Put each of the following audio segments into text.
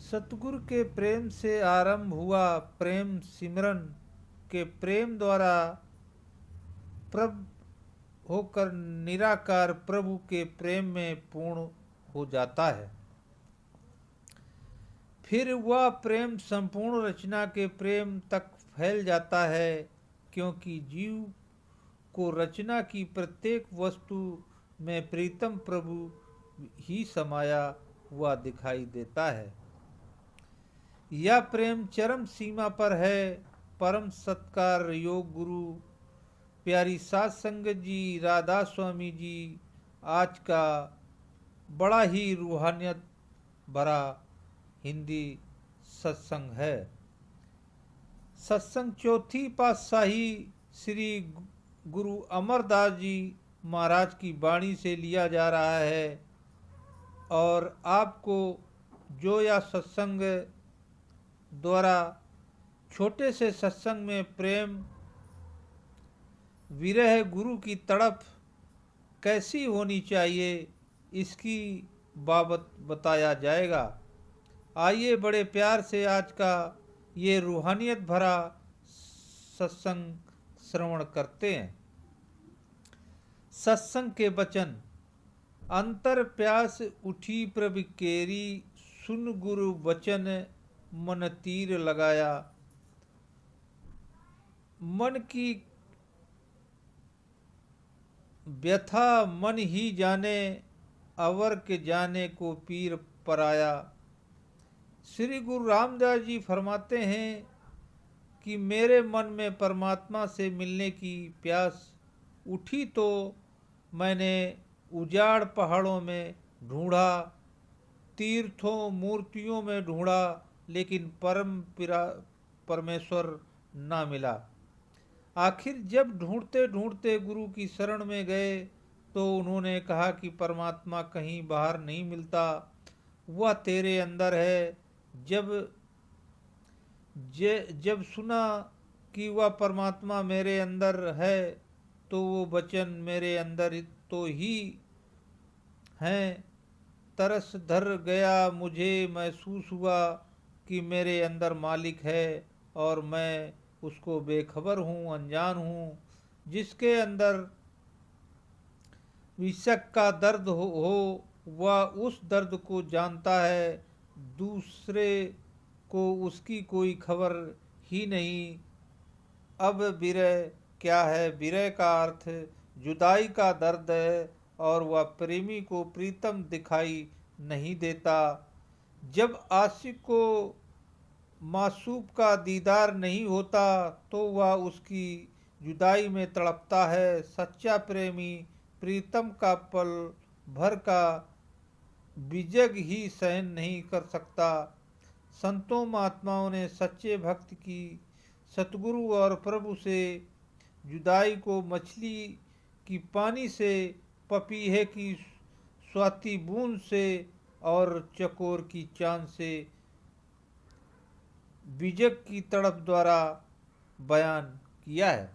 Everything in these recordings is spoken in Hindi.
सतगुरु के प्रेम से आरंभ हुआ प्रेम सिमरन के प्रेम द्वारा प्रभ होकर निराकार प्रभु के प्रेम में पूर्ण हो जाता है। फिर वह प्रेम संपूर्ण रचना के प्रेम तक फैल जाता है, क्योंकि जीव को रचना की प्रत्येक वस्तु में प्रीतम प्रभु ही समाया हुआ दिखाई देता है। यह प्रेम चरम सीमा पर है। परम सत्कार योग गुरु प्यारी सात संगत जी, राधा स्वामी जी, आज का बड़ा ही रूहानियत भरा हिंदी सत्संग है। सत्संग चौथी पातशाही श्री गुरु अमरदास जी महाराज की वाणी से लिया जा रहा है और आपको जो यह सत्संग द्वारा छोटे से सत्संग में प्रेम विरह गुरु की तड़प कैसी होनी चाहिए इसकी बाबत बताया जाएगा। आइए बड़े प्यार से आज का ये रूहानियत भरा सत्संग श्रवण करते हैं। सत्संग के वचन। अंतर प्यास उठी प्रभ केरी, सुन गुरु वचन मन तीर लगाया। मन की व्यथा मन ही जाने, अवर के जाने को पीर पराया। श्री गुरु रामदास जी फरमाते हैं कि मेरे मन में परमात्मा से मिलने की प्यास उठी तो मैंने उजाड़ पहाड़ों में ढूंढा, तीर्थों मूर्तियों में ढूंढा, लेकिन परमेश्वर ना मिला। आखिर जब ढूंढते ढूंढते गुरु की शरण में गए तो उन्होंने कहा कि परमात्मा कहीं बाहर नहीं मिलता, वह तेरे अंदर है। जब सुना कि वह परमात्मा मेरे अंदर है तो वो वचन मेरे अंदर तो ही हैं। तरस धर गया, मुझे महसूस हुआ कि मेरे अंदर मालिक है और मैं उसको बेखबर हूँ, अनजान हूँ। जिसके अंदर विषक का दर्द हो वह उस दर्द को जानता है, दूसरे को उसकी कोई खबर ही नहीं। अब विरह क्या है? विरह का अर्थ जुदाई का दर्द है और वह प्रेमी को प्रीतम दिखाई नहीं देता। जब आशिक को मासूब का दीदार नहीं होता तो वह उसकी जुदाई में तड़पता है। सच्चा प्रेमी प्रीतम का पल भर का विजग ही सहन नहीं कर सकता। संतों महात्माओं ने सच्चे भक्त की सतगुरु और प्रभु से जुदाई को मछली की पानी से, पपीहे की स्वाति बूंद से और चकोर की चांद से विजग की तड़प द्वारा बयान किया है।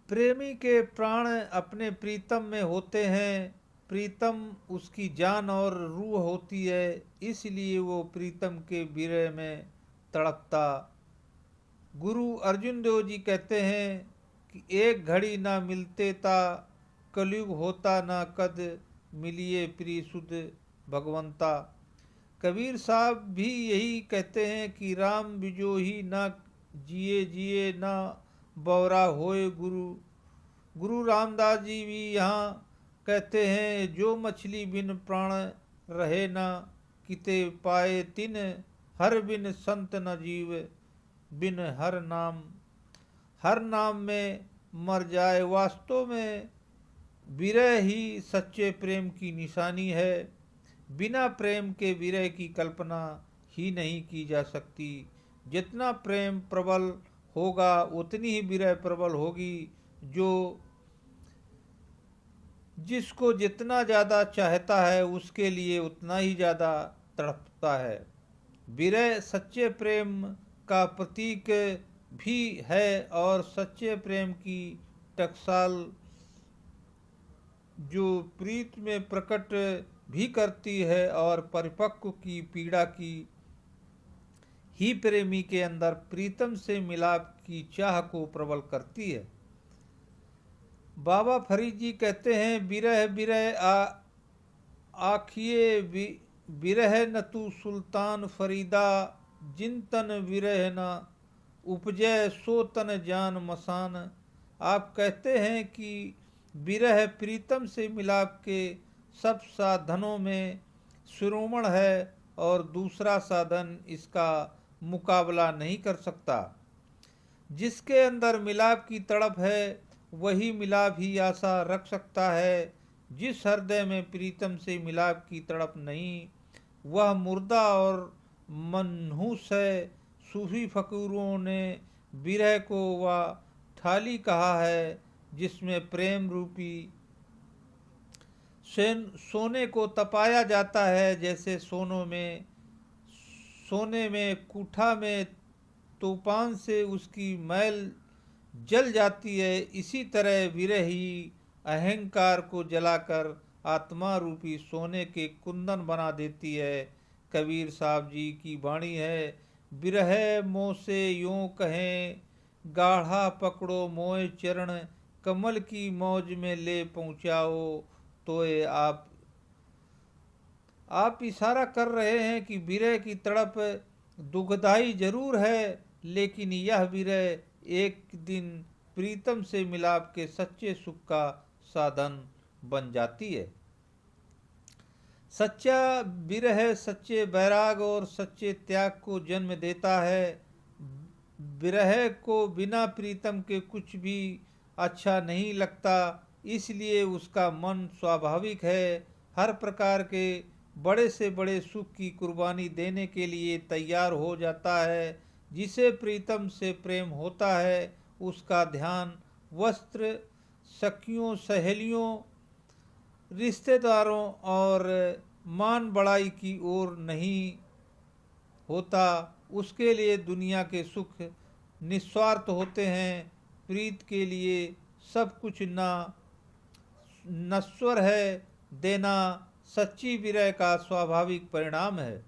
प्रेमी के प्राण अपने प्रीतम में होते हैं। प्रीतम उसकी जान और रूह होती है, इसलिए वो प्रीतम के विरह में तड़पता। गुरु अर्जुन देव जी कहते हैं कि एक घड़ी ना मिलते ता, कलयुग होता ना कद, मिलिए प्रिय सुध भगवंता। कबीर साहब भी यही कहते हैं कि राम बिजोही ना जिए जिए ना बौरा होए गुरु। गुरु रामदास जी भी यहाँ कहते हैं जो मछली बिन प्राण रहे ना, किते पाए तिन हर बिन संत न जीव, बिन हर नाम में मर जाए। वास्तव में विरह ही सच्चे प्रेम की निशानी है। बिना प्रेम के विरह की कल्पना ही नहीं की जा सकती। जितना प्रेम प्रबल होगा उतनी ही विरह प्रबल होगी। जो जिसको जितना ज़्यादा चाहता है उसके लिए उतना ही ज़्यादा तड़पता है। विरह सच्चे प्रेम का प्रतीक भी है और सच्चे प्रेम की टकसाल जो प्रीत में प्रकट भी करती है और परिपक्व की पीड़ा की ही प्रेमी के अंदर प्रीतम से मिलाप की चाह को प्रबल करती है। बाबा फरीद जी कहते हैं, बिरह बिरह आखिए बिरह न तू सुल्तान फरीदा, जिन तन विरह न उपजय सो तन जान मसान। आप कहते हैं कि विरह प्रीतम से मिलाप के सब साधनों में शिरोमण है और दूसरा साधन इसका मुकाबला नहीं कर सकता। जिसके अंदर मिलाप की तड़प है वही मिलाप ही आशा रख सकता है। जिस हृदय में प्रीतम से मिलाप की तड़प नहीं, वह मुर्दा और मनहूस है। सूफी फकीरों ने विरह को वह थाली कहा है जिसमें प्रेम रूपी सोने को तपाया जाता है। जैसे सोने में कूठा में तूफान से उसकी मैल जल जाती है, इसी तरह विरह ही अहंकार को जलाकर आत्मा रूपी सोने के कुंदन बना देती है। कबीर साहब जी की वाणी है, विरह मोह से यूं कहें, गाढ़ा पकड़ो मोए चरण, कमल की मौज में ले पहुँचाओ। तो ये आप इशारा कर रहे हैं कि विरह की तड़प दुखदाई जरूर है, लेकिन यह विरह एक दिन प्रीतम से मिलाप के सच्चे सुख का साधन बन जाती है। सच्चा विरह सच्चे बैराग और सच्चे त्याग को जन्म देता है। विरह को बिना प्रीतम के कुछ भी अच्छा नहीं लगता, इसलिए उसका मन स्वाभाविक है हर प्रकार के बड़े से बड़े सुख की कुर्बानी देने के लिए तैयार हो जाता है। जिसे प्रीतम से प्रेम होता है उसका ध्यान वस्त्र, सखियों, सहेलियों, रिश्तेदारों और मान बढ़ाई की ओर नहीं होता। उसके लिए दुनिया के सुख निस्वार्थ होते हैं। प्रीत के लिए सब कुछ नश्वर है, देना सच्ची विरह का स्वाभाविक परिणाम है।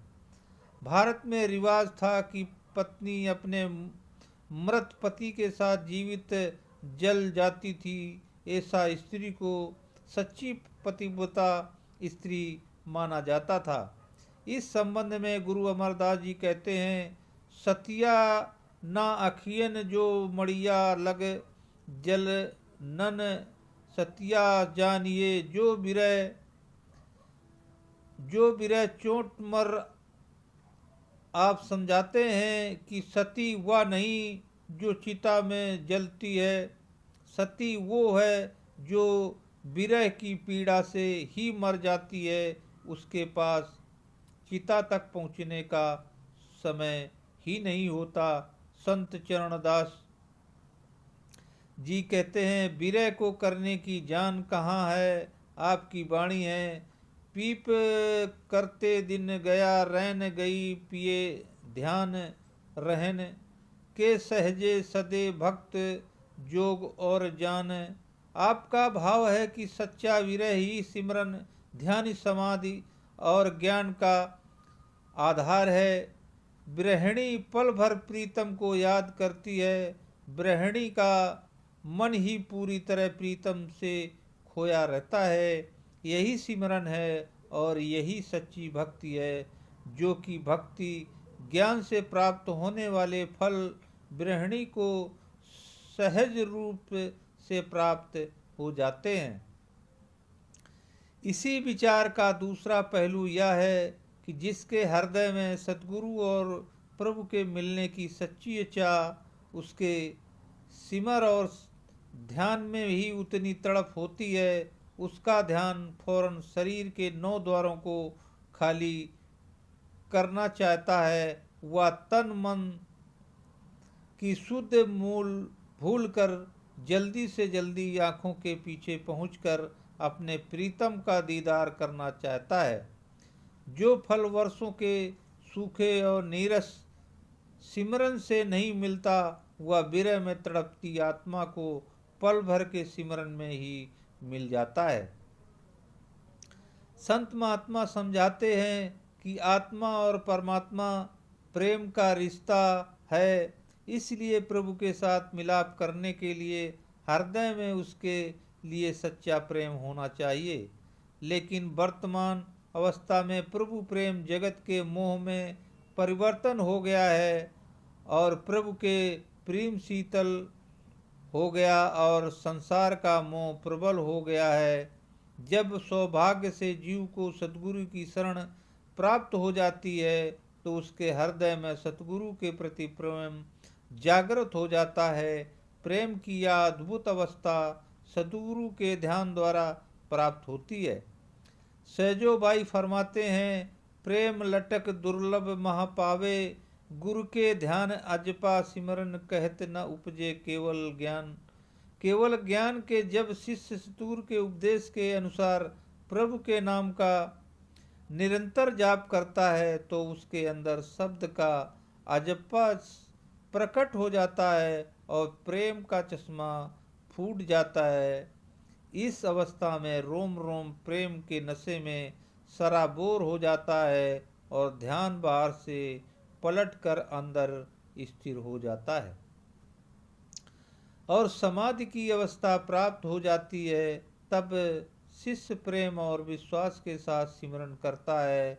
भारत में रिवाज था कि पत्नी अपने मृत पति के साथ जीवित जल जाती थी। ऐसा स्त्री को सच्ची पतिव्रता स्त्री माना जाता था। इस संबंध में गुरु अमरदास जी कहते हैं, सतिया ना अखियन जो मड़िया लग, जल नन सतिया जानिए, जो बिरह चोट मर। आप समझाते हैं कि सती वह नहीं जो चिता में जलती है, सती वो है जो विरह की पीड़ा से ही मर जाती है। उसके पास चिता तक पहुँचने का समय ही नहीं होता। संत चरणदास जी कहते हैं, विरह को करने की जान कहाँ है। आपकी वाणी है, पीप करते दिन गया रैन गई, पिए ध्यान रहन के सहजे सदे भक्त जोग और जान। आपका भाव है कि सच्चा विरह ही सिमरन, ध्यान, समाधि और ज्ञान का आधार है। गृहिणी पल भर प्रीतम को याद करती है। गृहिणी का मन ही पूरी तरह प्रीतम से खोया रहता है। यही सिमरन है और यही सच्ची भक्ति है, जो कि भक्ति ज्ञान से प्राप्त होने वाले फल गृहिणी को सहज रूप से प्राप्त हो जाते हैं। इसी विचार का दूसरा पहलू यह है कि जिसके हृदय में सद्गुरु और प्रभु के मिलने की सच्ची इच्छा, उसके सिमर और ध्यान में ही उतनी तड़प होती है। उसका ध्यान फौरन शरीर के 9 द्वारों को खाली करना चाहता है। वह तन मन की शुद्ध मूल भूलकर जल्दी से जल्दी आँखों के पीछे पहुंचकर अपने प्रीतम का दीदार करना चाहता है। जो फल वर्षों के सूखे और नीरस सिमरन से नहीं मिलता, वह विरह में तड़पती आत्मा को पल भर के सिमरन में ही मिल जाता है। संत महात्मा समझाते हैं कि आत्मा और परमात्मा प्रेम का रिश्ता है, इसलिए प्रभु के साथ मिलाप करने के लिए हृदय में उसके लिए सच्चा प्रेम होना चाहिए। लेकिन वर्तमान अवस्था में प्रभु प्रेम जगत के मोह में परिवर्तन हो गया है और प्रभु के प्रेम शीतल हो गया और संसार का मोह प्रबल हो गया है। जब सौभाग्य से जीव को सतगुरु की शरण प्राप्त हो जाती है तो उसके हृदय में सतगुरु के प्रति प्रेम जागृत हो जाता है। प्रेम की यह अद्भुत अवस्था सतगुरु के ध्यान द्वारा प्राप्त होती है। सहजो भाई फरमाते हैं, प्रेम लटक दुर्लभ महा पावे, गुरु के ध्यान अजपा सिमरन कहत न उपजे केवल ज्ञान। केवल ज्ञान के जब शिष्य सतगुरु के उपदेश के अनुसार प्रभु के नाम का निरंतर जाप करता है तो उसके अंदर शब्द का अजप्पा प्रकट हो जाता है और प्रेम का चश्मा फूट जाता है। इस अवस्था में रोम रोम प्रेम के नशे में सराबोर हो जाता है और ध्यान बाहर से पलटकर अंदर स्थिर हो जाता है और समाधि की अवस्था प्राप्त हो जाती है। तब शिष्य प्रेम और विश्वास के साथ सिमरन करता है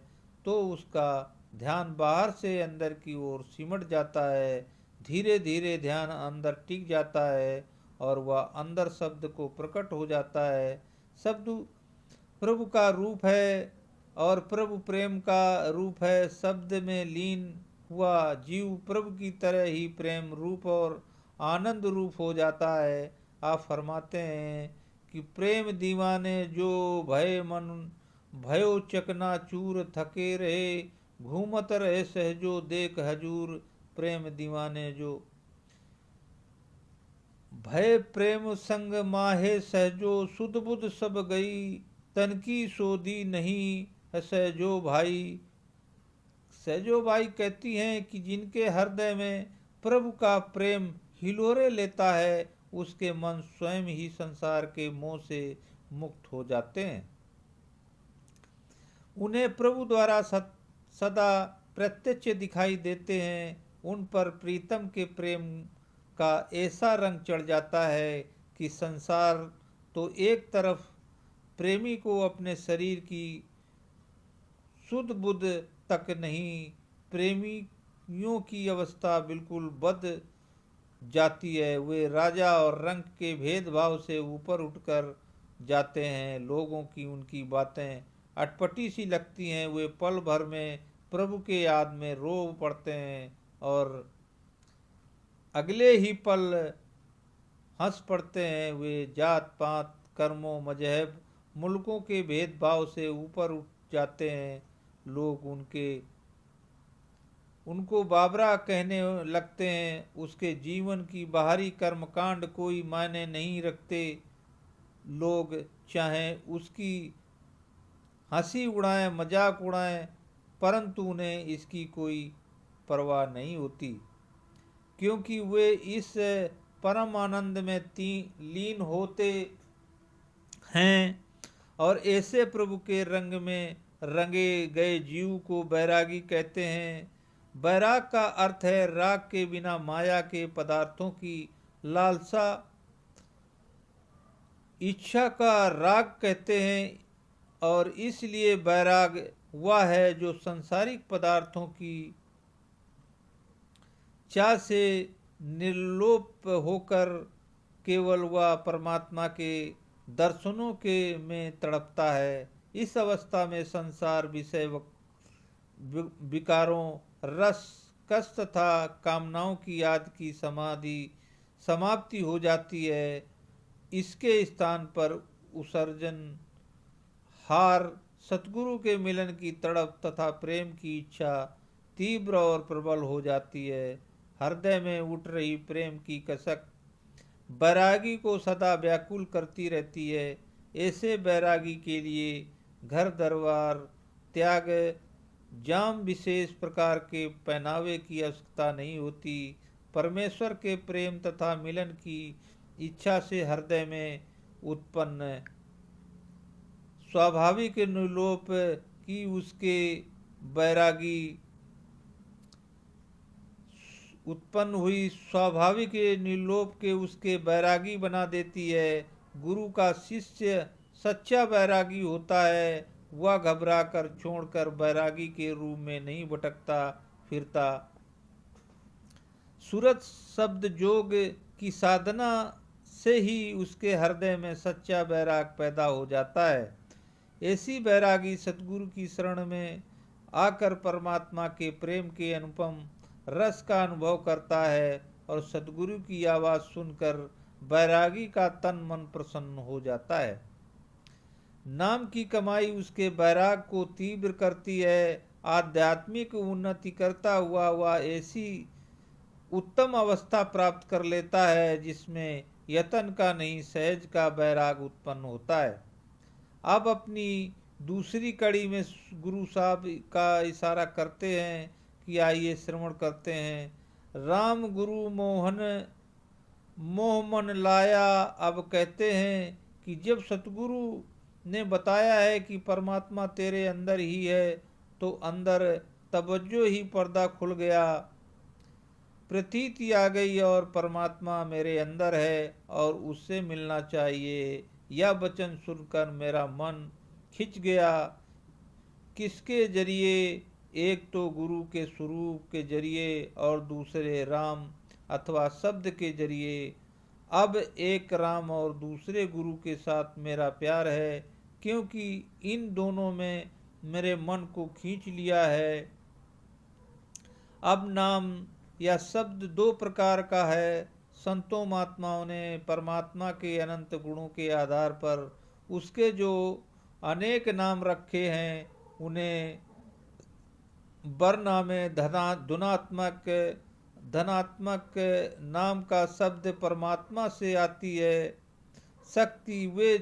तो उसका ध्यान बाहर से अंदर की ओर सिमट जाता है। धीरे धीरे ध्यान अंदर टिक जाता है और वह अंदर शब्द को प्रकट हो जाता है। शब्द प्रभु का रूप है और प्रभु प्रेम का रूप है। शब्द में लीन हुआ जीव प्रभु की तरह ही प्रेम रूप और आनंद रूप हो जाता है। आप फरमाते हैं कि प्रेम दीवाने जो भय मन भयो चकना चूर थके रहे, घूमत रहे सहजो देख हजूर। प्रेम दीवाने जो भय प्रेम संग माहे सहजो, सुध बुध सब गई तन की सोधी नहीं है सहजो भाई। सहजो भाई कहती हैं कि जिनके हृदय में प्रभु का प्रेम हिलोरे लेता है उसके मन स्वयं ही संसार के मोह से मुक्त हो जाते हैं। उन्हें प्रभु द्वारा सदा प्रत्यक्ष दिखाई देते हैं। उन पर प्रीतम के प्रेम का ऐसा रंग चढ़ जाता है कि संसार तो एक तरफ प्रेमी को अपने शरीर की सुध बुध तक नहीं, प्रेमियों की अवस्था बिल्कुल बद जाती है। वे राजा और रंग के भेदभाव से ऊपर उठकर जाते हैं। लोगों की उनकी बातें अटपटी सी लगती हैं। वे पल भर में प्रभु के याद में रो पड़ते हैं और अगले ही पल हंस पड़ते हैं। वे जात पात कर्मों मजहब मुल्कों के भेदभाव से ऊपर उठ जाते हैं। लोग उनको बाबरा कहने लगते हैं। उसके जीवन की बाहरी कर्मकांड कोई मायने नहीं रखते। लोग चाहे उसकी हंसी उड़ाएं मजाक उड़ाएं परंतु उन्हें इसकी कोई परवाह नहीं होती, क्योंकि वे इस परम आनंद में लीन होते हैं। और ऐसे प्रभु के रंग में रंगे गए जीव को बैरागी कहते हैं। बैराग का अर्थ है राग के बिना माया के पदार्थों की लालसा। इच्छा का राग कहते हैं और इसलिए बैराग वह है जो संसारिक पदार्थों की चाह से निर्लोप होकर केवल वह परमात्मा के दर्शनों के में तड़पता है। इस अवस्था में संसार विषय विकारों रस कष्ट तथा कामनाओं की याद की समाप्ति हो जाती है। इसके स्थान पर उसर्जन हार सतगुरु के मिलन की तड़प तथा प्रेम की इच्छा तीव्र और प्रबल हो जाती है। हृदय में उठ रही प्रेम की कसक बैरागी को सदा व्याकुल करती रहती है। ऐसे बैरागी के लिए घर दरबार त्याग जाम विशेष प्रकार के पहनावे की आवश्यकता नहीं होती। परमेश्वर के प्रेम तथा मिलन की इच्छा से हृदय में उत्पन्न स्वाभाविक निलोप की उसके बैरागी उत्पन्न हुई स्वाभाविक निलोप के उसके बैरागी बना देती है। गुरु का शिष्य सच्चा बैरागी होता है, वह घबरा कर छोड़कर बैरागी के रूप में नहीं भटकता फिरता। सूरत शब्द जोग की साधना से ही उसके हृदय में सच्चा बैराग पैदा हो जाता है। ऐसी बैरागी सतगुरु की शरण में आकर परमात्मा के प्रेम के अनुपम रस का अनुभव करता है और सतगुरु की आवाज़ सुनकर बैरागी का तन मन प्रसन्न हो जाता है। नाम की कमाई उसके बैराग को तीव्र करती है। आध्यात्मिक उन्नति करता हुआ वह ऐसी उत्तम अवस्था प्राप्त कर लेता है जिसमें यतन का नहीं सहज का बैराग उत्पन्न होता है। अब अपनी दूसरी कड़ी में गुरु साहब का इशारा करते हैं कि आइए श्रवण करते हैं। राम गुरु मोह मन लाया। अब कहते हैं कि जब सतगुरु ने बताया है कि परमात्मा तेरे अंदर ही है, तो अंदर तवज्जो ही पर्दा खुल गया, प्रतीति आ गई और परमात्मा मेरे अंदर है और उससे मिलना चाहिए। यह वचन सुनकर मेरा मन खिंच गया। किसके जरिए? एक तो गुरु के स्वरूप के जरिए और दूसरे राम अथवा शब्द के जरिए। अब एक राम और दूसरे गुरु के साथ मेरा प्यार है, क्योंकि इन दोनों में मेरे मन को खींच लिया है। अब नाम या शब्द दो प्रकार का है। संतों महात्माओं ने परमात्मा के अनंत गुणों के आधार पर उसके जो अनेक नाम रखे हैं, उन्हें वर्नामे धनात्मक नाम का शब्द परमात्मा से आती है। शक्ति वे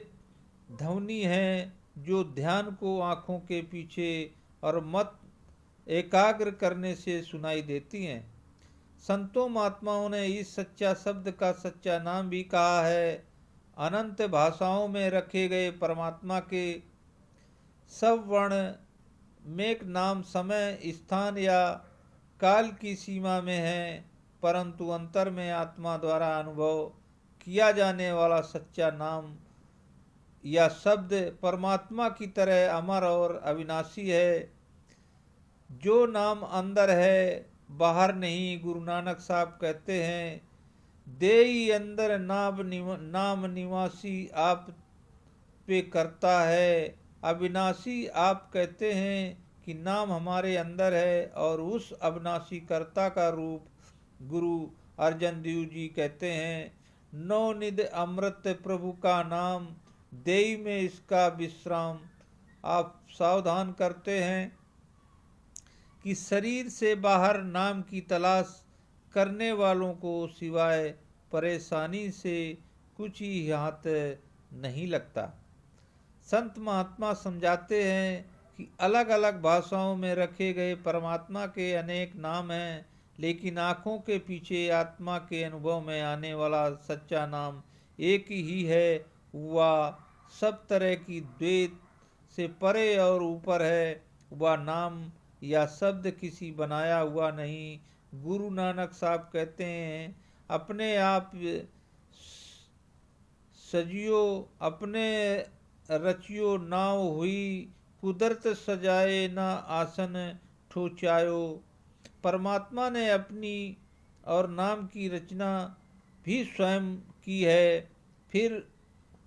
ध्वनि हैं जो ध्यान को आँखों के पीछे और मत एकाग्र करने से सुनाई देती हैं। संतों महात्माओं ने इस सच्चा शब्द का सच्चा नाम भी कहा है। अनंत भाषाओं में रखे गए परमात्मा के सब वर्ण में नाम समय स्थान या काल की सीमा में है, परंतु अंतर में आत्मा द्वारा अनुभव किया जाने वाला सच्चा नाम या शब्द परमात्मा की तरह अमर और अविनाशी है। जो नाम अंदर है, बाहर नहीं। गुरु नानक साहब कहते हैं, देई अंदर नाम निवासी आप पे करता है। अविनाशी आप कहते हैं कि नाम हमारे अंदर है और उस अविनाशी कर्ता का रूप गुरु अर्जन देव जी कहते हैं। नवनिध अमृत प्रभु का नाम, देई में इसका विश्राम। आप सावधान करते हैं कि शरीर से बाहर नाम की तलाश करने वालों को सिवाय परेशानी से कुछ ही हाथ नहीं लगता। संत महात्मा समझाते हैं कि अलग अलग भाषाओं में रखे गए परमात्मा के अनेक नाम हैं, लेकिन आँखों के पीछे आत्मा के अनुभव में आने वाला सच्चा नाम एक ही है। वह सब तरह की द्वैत से परे और ऊपर है। वह नाम या शब्द किसी बनाया हुआ नहीं। गुरु नानक साहब कहते हैं, अपने आप सजियो अपने रचियो नाव हुई, कुदरत सजाए ना आसन ठोचायो। परमात्मा ने अपनी और नाम की रचना भी स्वयं की है, फिर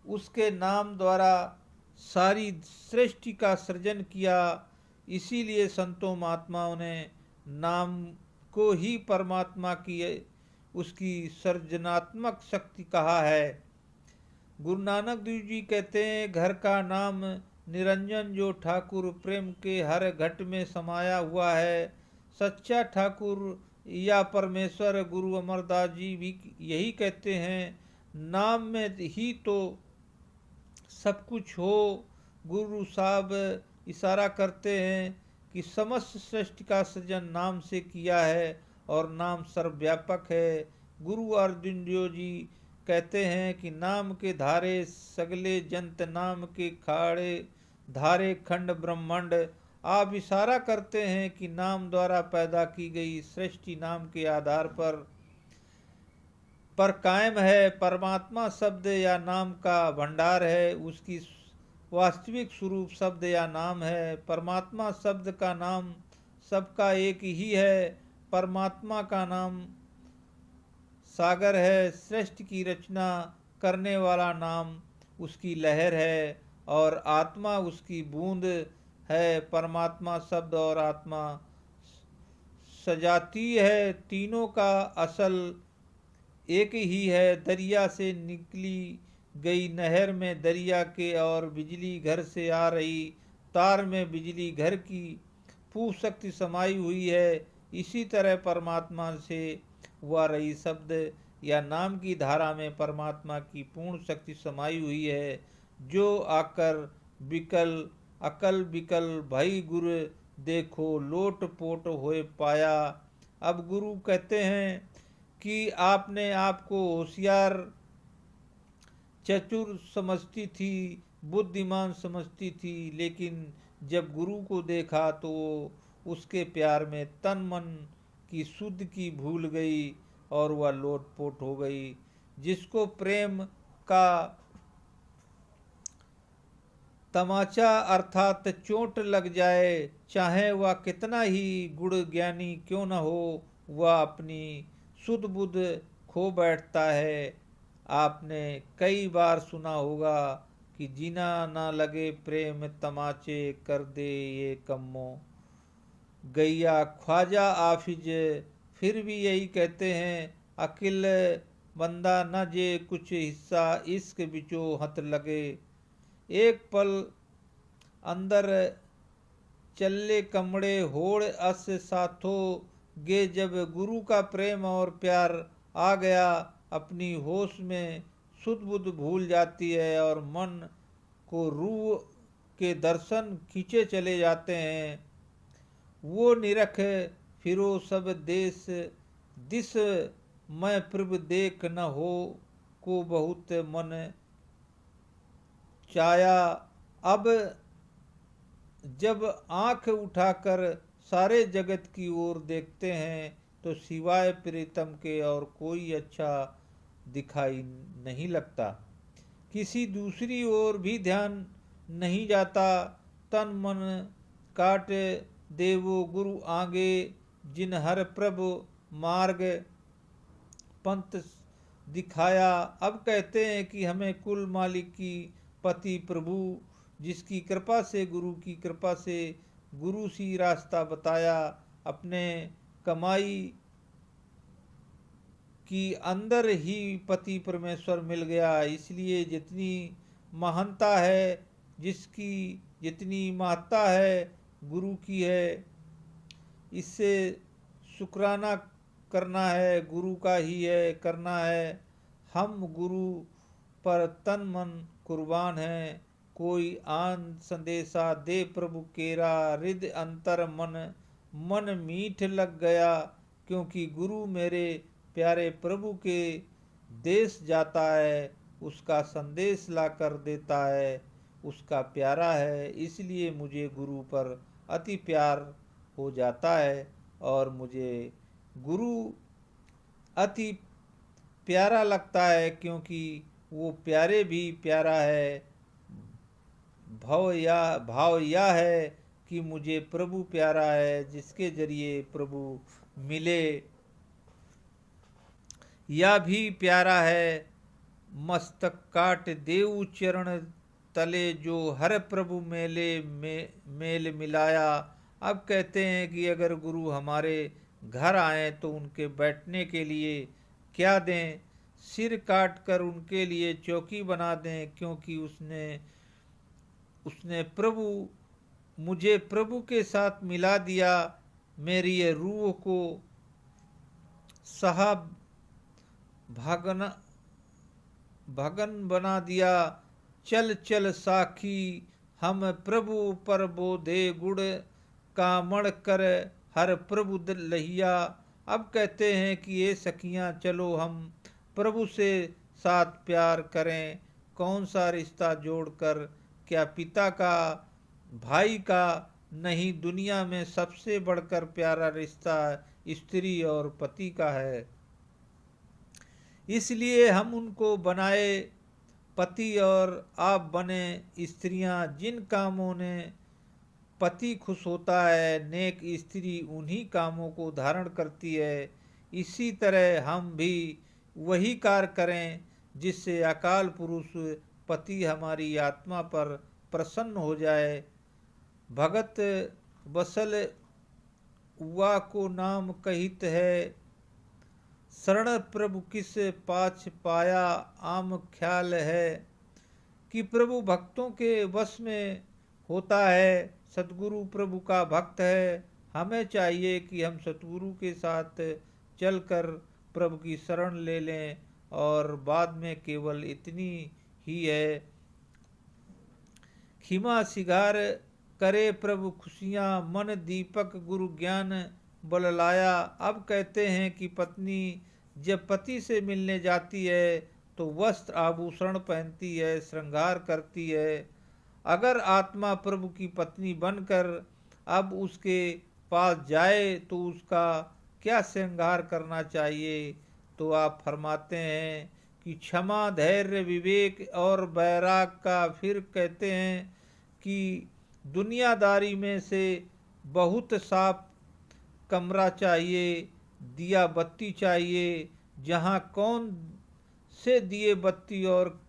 उसके नाम द्वारा सारी सृष्टि का सृजन किया। इसीलिए संतों महात्माओं ने नाम को ही परमात्मा की उसकी सृजनात्मक शक्ति कहा है। गुरु नानक देव जी कहते हैं, घर का नाम निरंजन जो ठाकुर प्रेम के हर घट में समाया हुआ है। सच्चा ठाकुर या परमेश्वर गुरु अमरदास जी भी यही कहते हैं, नाम में ही तो सब कुछ हो। गुरु साहब इशारा करते हैं कि समस्त सृष्टि का सृजन नाम से किया है और नाम सर्वव्यापक है। गुरु अर्जुन देव जी कहते हैं कि नाम के धारे सगले जंत नाम के खाड़े धारे खंड ब्रह्मांड। आप इशारा करते हैं कि नाम द्वारा पैदा की गई सृष्टि नाम के आधार पर कायम है। परमात्मा शब्द या नाम का भंडार है, उसकी वास्तविक स्वरूप शब्द या नाम है। परमात्मा शब्द का नाम सबका एक ही है। परमात्मा का नाम सागर है। सृष्टि की रचना करने वाला नाम उसकी लहर है और आत्मा उसकी बूंद है। परमात्मा शब्द और आत्मा सजातीय है, तीनों का असल एक ही है। दरिया से निकली गई नहर में दरिया के और बिजली घर से आ रही तार में बिजली घर की पूर्ण शक्ति समाई हुई है। इसी तरह परमात्मा से हुआ रही शब्द या नाम की धारा में परमात्मा की पूर्ण शक्ति समाई हुई है। जो आकर बिकल अकल बिकल भई गुर देखो लोट पोट होए पाया। अब गुरु कहते हैं कि आपने आपको होशियार चतुर समझती थी, बुद्धिमान समझती थी, लेकिन जब गुरु को देखा तो उसके प्यार में तन मन की शुद्ध की भूल गई और वह लोटपोट हो गई। जिसको प्रेम का तमाचा अर्थात चोट लग जाए, चाहे वह कितना ही गुण ज्ञानी क्यों न हो, वह अपनी शुद्ध बुद्ध खो बैठता है। आपने कई बार सुना होगा कि जीना ना लगे प्रेम तमाचे कर दे ये कम्मो। गैया ख्वाजा आफिज फिर भी यही कहते हैं, अकिल बंदा न जे कुछ हिस्सा इश्क बिचो हथ लगे। एक पल अंदर चले कमड़े होड़ अस साथो गे। जब गुरु का प्रेम और प्यार आ गया, अपनी होश में शुद्ध बुद्ध भूल जाती है और मन को रूह के दर्शन खींचे चले जाते हैं। वो निरख फिरो सब देश दिस मैं प्रभ देख न हो को बहुत मन चाया। अब जब आंख उठाकर सारे जगत की ओर देखते हैं तो सिवाय प्रीतम के और कोई अच्छा दिखाई नहीं लगता। किसी दूसरी ओर भी ध्यान नहीं जाता। तन मन काट देवो गुरु आगे, जिन हर प्रभु मार्ग पंथ दिखाया। अब कहते हैं कि हमें कुल मालिक की पति प्रभु जिसकी कृपा से गुरु की कृपा से गुरु सी रास्ता बताया, अपने कमाई की अंदर ही पति परमेश्वर मिल गया। इसलिए जितनी महानता है, जिसकी जितनी महत्ता है गुरु की है, इससे शुक्राना करना है, गुरु का ही है करना है। हम गुरु पर तन मन कुर्बान हैं। कोई आन संदेशा दे प्रभु केरा, हृदय अंतर मन मीठ लग गया। क्योंकि गुरु मेरे प्यारे प्रभु के देश जाता है, उसका संदेश ला कर देता है, उसका प्यारा है। इसलिए मुझे गुरु पर अति प्यार हो जाता है और मुझे गुरु अति प्यारा लगता है, क्योंकि वो प्यारे भी प्यारा है। भाव यह है कि मुझे प्रभु प्यारा है, जिसके जरिए प्रभु मिले यह भी प्यारा है। मस्तक काट देव चरण तले, जो हर प्रभु मेल मिलाया। अब कहते हैं कि अगर गुरु हमारे घर आए तो उनके बैठने के लिए क्या दें? सिर काट कर उनके लिए चौकी बना दें, क्योंकि उसने मुझे प्रभु के साथ मिला दिया। मेरी ये रूह को साहब भगन बना दिया। चल चल साखी हम प्रभु पर बोधे गुड़, कामण कर हर प्रभु लहिया। अब कहते हैं कि ये सखियां चलो हम प्रभु से साथ प्यार करें। कौन सा रिश्ता जोड़कर क्या पिता का भाई का नहीं, दुनिया में सबसे बढ़कर प्यारा रिश्ता स्त्री और पति का है। इसलिए हम उनको बनाए पति और आप बने स्त्रियां। जिन कामों ने पति खुश होता है, नेक स्त्री उन्हीं कामों को धारण करती है। इसी तरह हम भी वही कार्य करें जिससे अकाल पुरुष पति हमारी आत्मा पर प्रसन्न हो जाए। भगत बसल उवा को नाम कहित है, शरण प्रभु किस पाछ पाया आम ख्याल है। कि प्रभु भक्तों के वश में होता है, सतगुरु प्रभु का भक्त है। हमें चाहिए कि हम सतगुरु के साथ चलकर प्रभु की शरण ले लें। और बाद में केवल इतनी ही है, खिमा सिगार करे प्रभु खुशियाँ, मन दीपक गुरु ज्ञान बल लाया। अब कहते हैं कि पत्नी जब पति से मिलने जाती है तो वस्त्र आभूषण पहनती है, श्रृंगार करती है। अगर आत्मा प्रभु की पत्नी बनकर अब उसके पास जाए तो उसका क्या श्रृंगार करना चाहिए? तो आप फरमाते हैं कि क्षमा, धैर्य, विवेक और वैराग का। फिर कहते हैं कि दुनियादारी में से बहुत साफ कमरा चाहिए, दिया बत्ती चाहिए। जहाँ कौन से दिए बत्ती और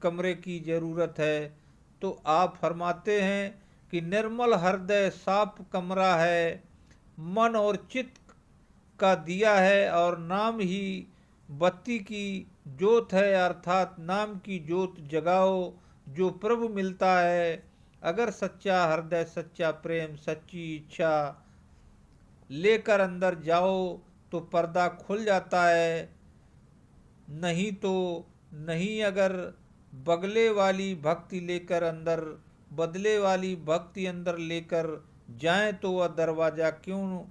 कमरे की ज़रूरत है? तो आप फरमाते हैं कि निर्मल हृदय साफ कमरा है, मन और चित्त का दिया है और नाम ही बत्ती की ज्योत है। अर्थात नाम की ज्योत जगाओ जो प्रभु मिलता है। अगर सच्चा हृदय, सच्चा प्रेम, सच्ची इच्छा लेकर अंदर जाओ तो पर्दा खुल जाता है, नहीं तो नहीं। अगर बगले वाली भक्ति लेकर अंदर, बदले वाली भक्ति अंदर लेकर जाएं तो वह दरवाज़ा क्यों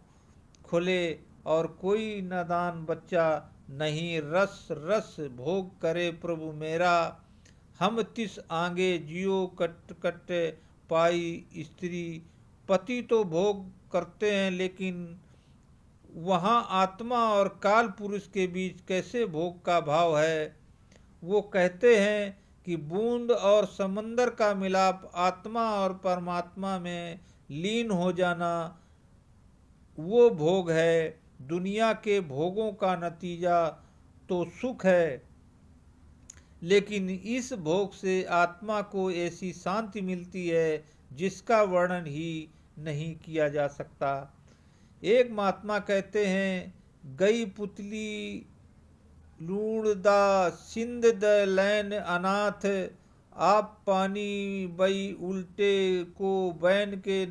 खुले? और कोई नादान बच्चा नहीं रस रस भोग करे प्रभु मेरा। हम तिस आगे जियो कट कट पाई स्त्री। पति तो भोग करते हैं, लेकिन वहाँ आत्मा और काल पुरुष के बीच कैसे भोग का भाव है? वो कहते हैं कि बूंद और समंदर का मिलाप, आत्मा और परमात्मा में लीन हो जाना, वो भोग है। दुनिया के भोगों का नतीजा तो सुख है, लेकिन इस भोग से आत्मा को ऐसी शांति मिलती है जिसका वर्णन ही नहीं किया जा सकता। एक महात्मा कहते हैं, गई पुतली लूणदा सिंध द लैन अनाथ। आप पानी बई उल्टे को बैन के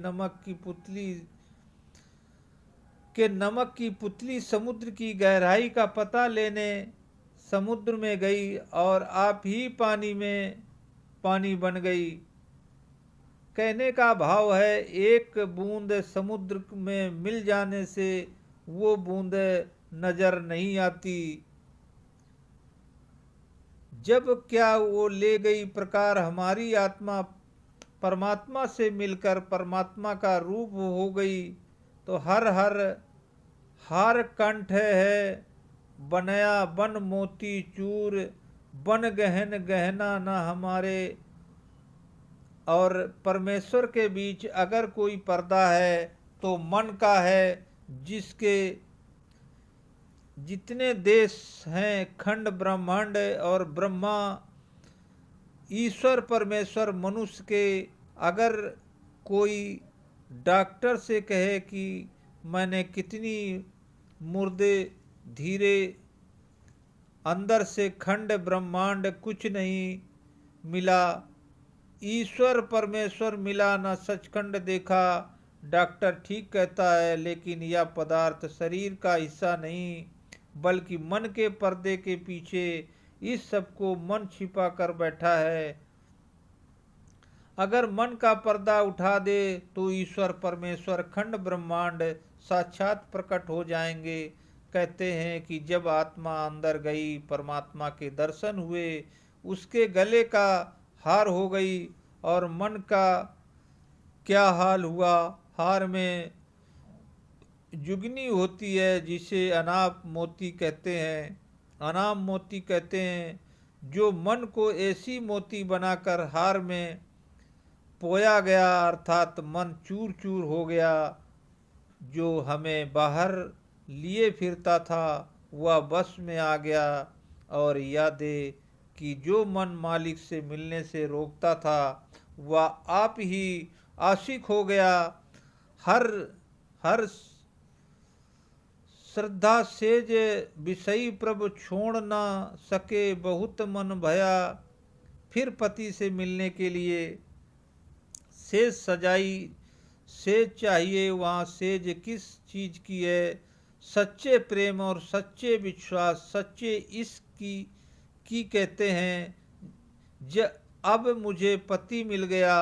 नमक की पुतली समुद्र की गहराई का पता लेने समुद्र में गई और आप ही पानी बन गई। कहने का भाव है, एक बूंद समुद्र में मिल जाने से वो बूंद नजर नहीं आती। जब क्या वो ले गई प्रकार हमारी आत्मा परमात्मा से मिलकर परमात्मा का रूप हो गई। तो हर कंठ है बनया बन मोती चूर, बन गहन गहना न हमारे। और परमेश्वर के बीच अगर कोई पर्दा है तो मन का है, जिसके जितने देश हैं, खंड ब्रह्मांड और ब्रह्मा, ईश्वर परमेश्वर मनुष्य के। अगर कोई डॉक्टर से कहे कि मैंने कितनी मुर्दे धीरे, अंदर से खंड ब्रह्मांड कुछ नहीं मिला, ईश्वर परमेश्वर मिला न सचखंड देखा। डॉक्टर ठीक कहता है, लेकिन यह पदार्थ शरीर का हिस्सा नहीं बल्कि मन के पर्दे के पीछे इस सब को मन छिपा कर बैठा है। अगर मन का पर्दा उठा दे तो ईश्वर परमेश्वर खंड ब्रह्मांड साक्षात प्रकट हो जाएंगे। कहते हैं कि जब आत्मा अंदर गई, परमात्मा के दर्शन हुए, उसके गले का हार हो गई और मन का क्या हाल हुआ। हार में जुगनी होती है जिसे अनाप मोती कहते हैं, अनाम मोती कहते हैं। जो मन को ऐसी मोती बनाकर हार में पोया गया, अर्थात मन चूर चूर हो गया। जो हमें बाहर लिए फिरता था वह बस में आ गया, और यादें कि जो मन मालिक से मिलने से रोकता था वह आप ही आशिक हो गया। हर हर श्रद्धा सेज विषयी प्रभु छोड़ ना सके, बहुत मन भया फिर पति से मिलने के लिए। सेज सजाई, सेज चाहिए, वहाँ सेज किस चीज की है। सच्चे प्रेम और सच्चे विश्वास, सच्चे इश्क की कहते हैं। अब मुझे पति मिल गया,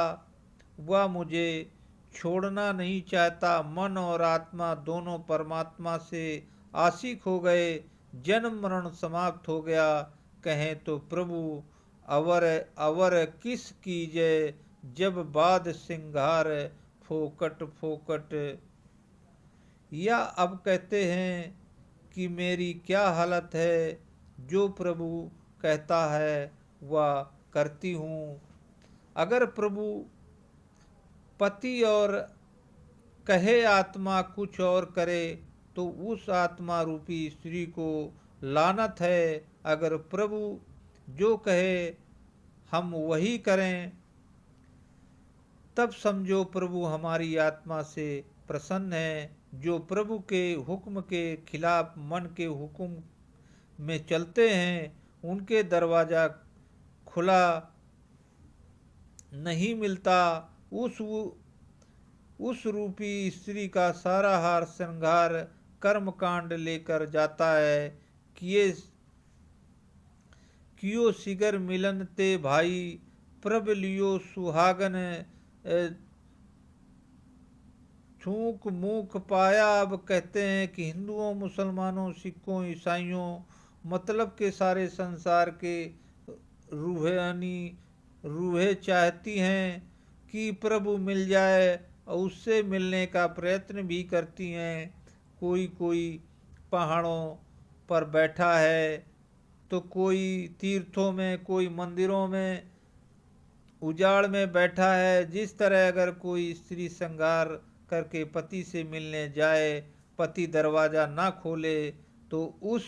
वह मुझे छोड़ना नहीं चाहता। मन और आत्मा दोनों परमात्मा से आशिक हो गए। जन्म मरण समाप्त हो गया। कहें तो प्रभु अवर अवर किस कीजे, जब बाद सिंगार फोकट फोकट। या अब कहते हैं कि मेरी क्या हालत है, जो प्रभु कहता है वह करती हूँ। अगर प्रभु पति और कहे आत्मा कुछ और करे तो उस आत्मा रूपी स्त्री को लानत है। अगर प्रभु जो कहे हम वही करें, तब समझो प्रभु हमारी आत्मा से प्रसन्न है। जो प्रभु के हुक्म के खिलाफ मन के हुक्म में चलते हैं, उनके दरवाजा खुला नहीं मिलता। उस रूपी स्त्री का सारा हार श्रृंगार कर्म कांड लेकर जाता है। कियो सिगर मिलन ते भाई, प्रभ लियो सुहागन छूक मूक पाया। अब कहते हैं कि हिंदुओं, मुसलमानों, सिखों, ईसाइयों, मतलब के सारे संसार के रूहें चाहती हैं कि प्रभु मिल जाए और उससे मिलने का प्रयत्न भी करती हैं। कोई कोई पहाड़ों पर बैठा है, तो कोई तीर्थों में, कोई मंदिरों में उजाड़ में बैठा है। जिस तरह अगर कोई स्त्री श्रृंगार करके पति से मिलने जाए, पति दरवाजा ना खोले तो उस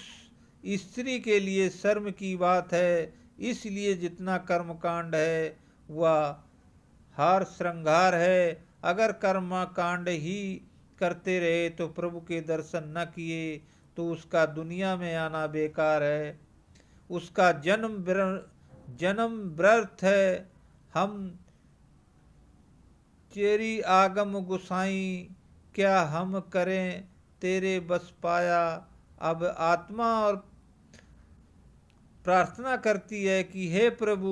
स्त्री के लिए शर्म की बात है। इसलिए जितना कर्मकांड है वह हार श्रृंगार है। अगर कर्मकांड ही करते रहे तो प्रभु के दर्शन न किए तो उसका दुनिया में आना बेकार है। उसका जन्म व्यर्थ है। हम तेरी आगम गुसाई, क्या हम करें तेरे बस पाया। अब आत्मा और प्रार्थना करती है कि हे प्रभु,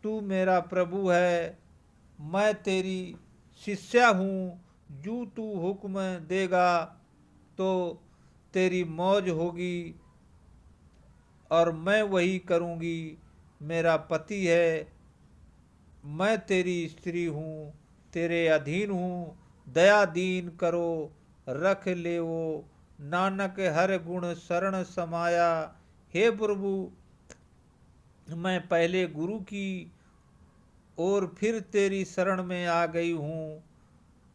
तू मेरा प्रभु है, मैं तेरी शिष्या हूँ। जो तू हुक्म देगा तो तेरी मौज होगी और मैं वही करूँगी। मेरा पति है, मैं तेरी स्त्री हूँ, तेरे अधीन हूँ। दया दीन करो रख ले वो, नानक हर गुण शरण समाया। हे प्रभु, मैं पहले गुरु की और फिर तेरी शरण में आ गई हूँ।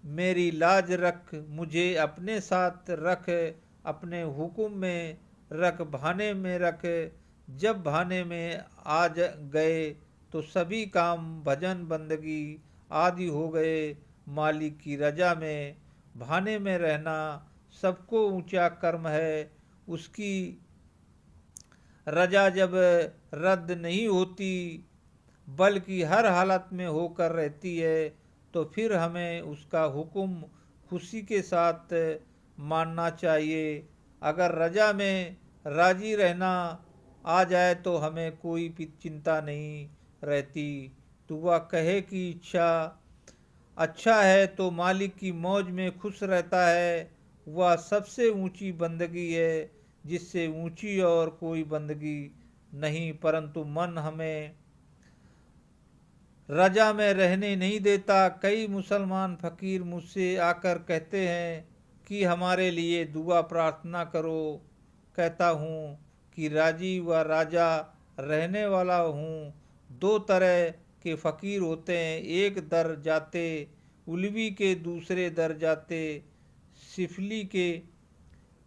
मेरी लाज रख, मुझे अपने साथ रख, अपने हुक्म में रख, भाने में रख। जब भाने में आ गए तो सभी काम भजन बंदगी आदि हो गए। मालिक की रजा में भाने में रहना सबको ऊंचा कर्म है। उसकी रजा जब रद्द नहीं होती बल्कि हर हालत में होकर रहती है, तो फिर हमें उसका हुक्म खुशी के साथ मानना चाहिए। अगर रजा में राजी रहना आ जाए तो हमें कोई भी चिंता नहीं रहती। तो वह कहे कि इच्छा अच्छा है तो मालिक की मौज में खुश रहता है। वह सबसे ऊंची बंदगी है, जिससे ऊंची और कोई बंदगी नहीं। परंतु मन हमें रजा में रहने नहीं देता। कई मुसलमान फ़कीर मुझसे आकर कहते हैं कि हमारे लिए दुआ प्रार्थना करो। कहता हूँ कि राजी व राजा रहने वाला हूँ। दो तरह के फ़कीर होते हैं, एक दर जाते उलवी के, दूसरे दर जाते सिफली के।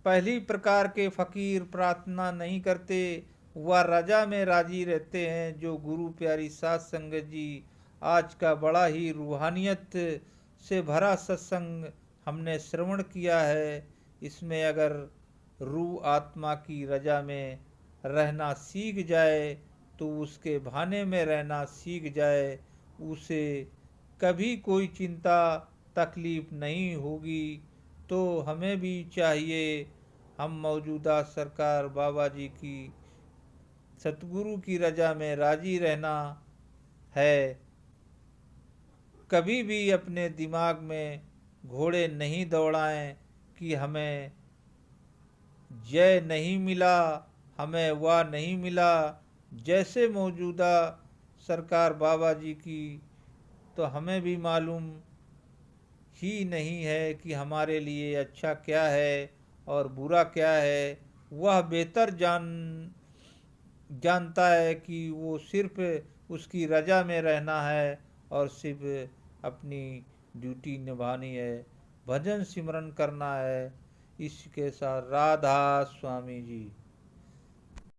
पहली प्रकार के फ़कीर प्रार्थना नहीं करते, वह रजा में राजी रहते हैं। जो गुरु प्यारी साध संगत जी, आज का बड़ा ही रूहानियत से भरा सत्संग हमने श्रवण किया है। इसमें अगर रूह आत्मा की रजा में रहना सीख जाए तो उसके भाने में रहना सीख जाए, उसे कभी कोई चिंता तकलीफ नहीं होगी। तो हमें भी चाहिए, हम मौजूदा सरकार बाबा जी की सतगुरु की रजा में राजी रहना है। कभी भी अपने दिमाग में घोड़े नहीं दौड़ाएं कि हमें जय नहीं मिला, हमें वह नहीं मिला। जैसे मौजूदा सरकार बाबा जी की, तो हमें भी मालूम ही नहीं है कि हमारे लिए अच्छा क्या है और बुरा क्या है। वह बेहतर जानता है कि वो सिर्फ उसकी रजा में रहना है और सिर्फ अपनी ड्यूटी निभानी है, भजन सिमरन करना है। इसके साथ राधा स्वामी जी।